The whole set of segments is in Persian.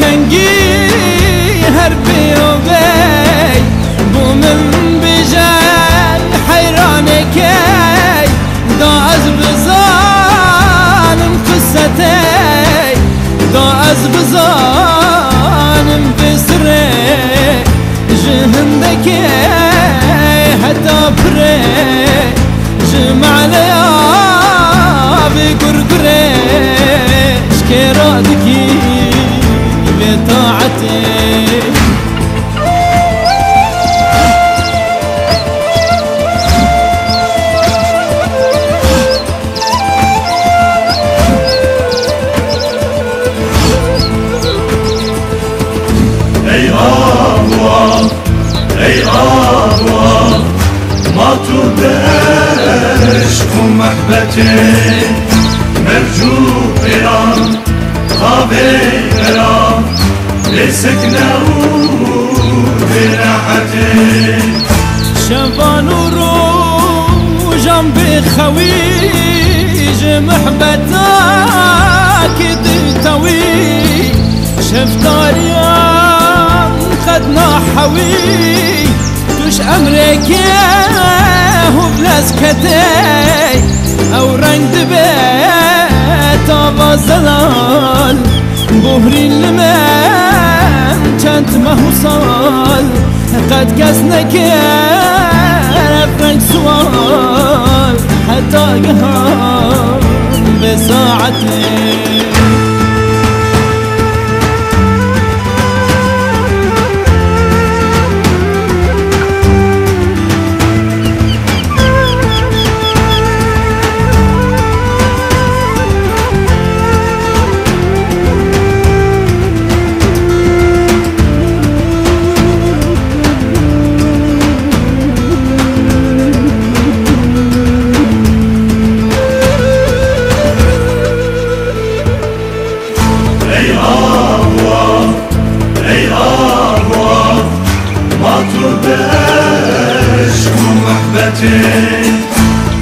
دنگی هر بیوی بو من بجن حیرانه کی دا از بزانم قصتی دا از بزانم بسره جهندکی حتی پره جمع لیا بگرگره شکرادکی بطاعتي ey Allah ey Allah ما تبعش محبتي مرجو إيران خابي إيران لسكنه براحتي شبان وروجم بخويج محبتك دلتوي شفتاريان خدنا حوي توش أمريكا وبلاسكتي أو رنگ دبيت وزلال بهري لمن كانت مهوصال قد كسنك فرنك سوال حتى قهر بساعتي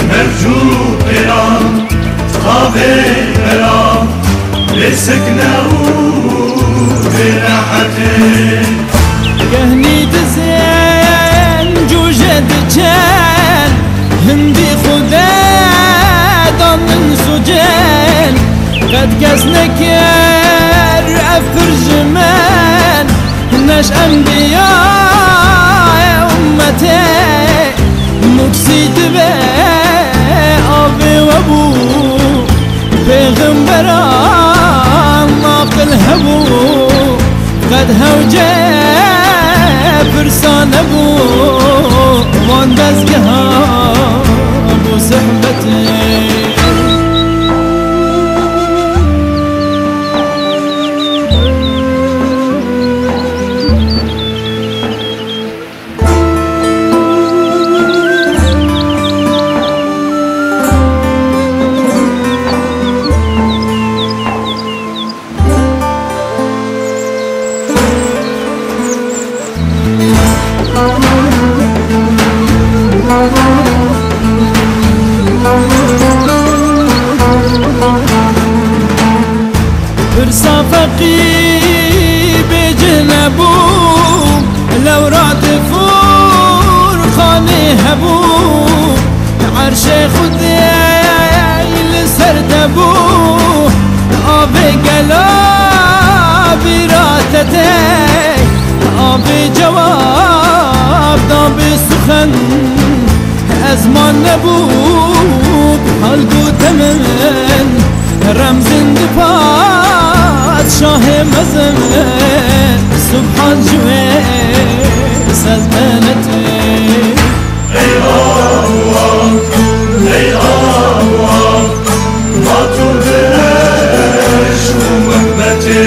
مرجو إيران خابي إيران لسكنه براحتي كهني تزين جوجد جان هندي خداد من سجان قد كسنكر أفر جمان ناش أنبياء يا أمتي مكسيد به أبي وأبو بيغمبران ناقل هبو قد هوجه فرسان أبو وان دزقها أبو صحبتي فرسا فقي بجنبو لو راد فور خاني هبو عرش خدي لسردبو آبي قلا براتتي آبي جواب دابي سخن ازمان نبو حلقو تمن رمز دفات شاه مزمن سبحان جوي سلطنتي ey Allah ey Allah ما تبعش محبتي